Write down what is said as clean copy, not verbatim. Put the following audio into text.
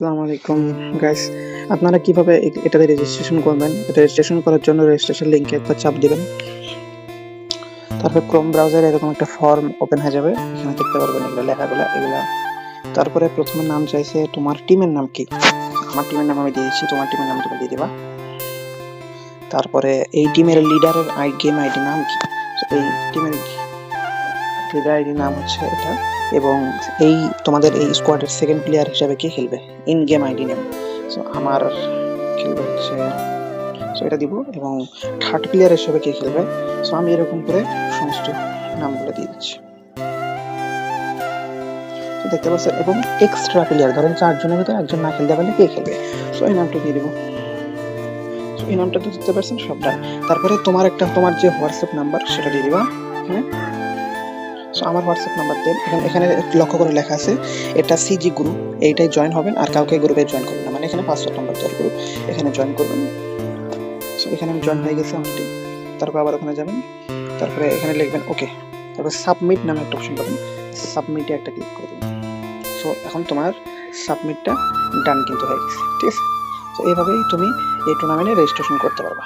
আসসালামু আলাইকুম গাইস, আপনারা কিভাবে এটাতে রেজিস্ট্রেশন করবেন? এটা রেজিস্ট্রেশন করার জন্য রেজিস্ট্রেশন লিংকে একবার চাপ দিবেন। তারপর ক্রোম ব্রাউজারে এরকম একটা ফর্ম ওপেন হয়ে যাবে। এখানে দেখতে পারবেন এগুলো লেখাগুলো এগুলা। তারপরে প্রথমে নাম চাইছে, তোমার টিমের নাম কি? আমার টিমের নাম আমি দিয়েছি, তোমার টিমের নাম তুমি দিয়ে দিবা। তারপরে এই টিমের লিডারের গেম আইডি নাম কি? এই টিমের লিডার আইডি নাম হচ্ছে এটা, এবং এই তোমাদের এই স্কোয়াডের সেকেন্ড প্লেয়ার হিসেবে কে খেলবে, in game ID name. So আমার খেলবে হচ্ছে, সো এটা দিব, এবং থার্ড প্লেয়ার হিসেবে কে খেলবে। সো আমি এরকম করে সমস্ত নামগুলো দিয়ে দিচ্ছি, দেখতে পাচ্ছেন। এবং এক্সট্রা প্লেয়ার, ধরেন 4 জনের ভিতরে একজন না খেলতে পারলে কে খেলবে, সো এই নামটা দিয়ে দিব। সো এই নামটা দিতে পারছেন, সব ডান। তারপরে তোমার যে হোয়াটসঅ্যাপ নাম্বার সেটা দিয়ে দিবা এখানে। সো আমার হোয়াটসঅ্যাপ নাম্বার দেন, এখানে লক্ষ্য করে লেখা আছে এটা সিজি গ্রুপ, এইটাই জয়েন হবেন, আর কাউকে গ্রুপে জয়েন করবেন না, মানে এখানে পাসওয়ার্ড নাম্বার দেওয়ার গ্রুপ, এখানে জয়েন করবেন। সো এখানে আমি জয়েন হয়ে গেছি অলরেডি। তারপর আবার ওখানে যাবেন, তারপরে এখানে লিখবেন ওকে, তারপর সাবমিট নামে একটা অপশন পাবেন, সাবমিটে একটা ক্লিক করে দেবেন। সো এখন তোমার সাবমিটটা ডান কিন্তু হয়ে গেছে, ঠিক আছে। তো এইভাবেই তুমি এই টুর্নামেন্টে রেজিস্ট্রেশন করতে পারবা।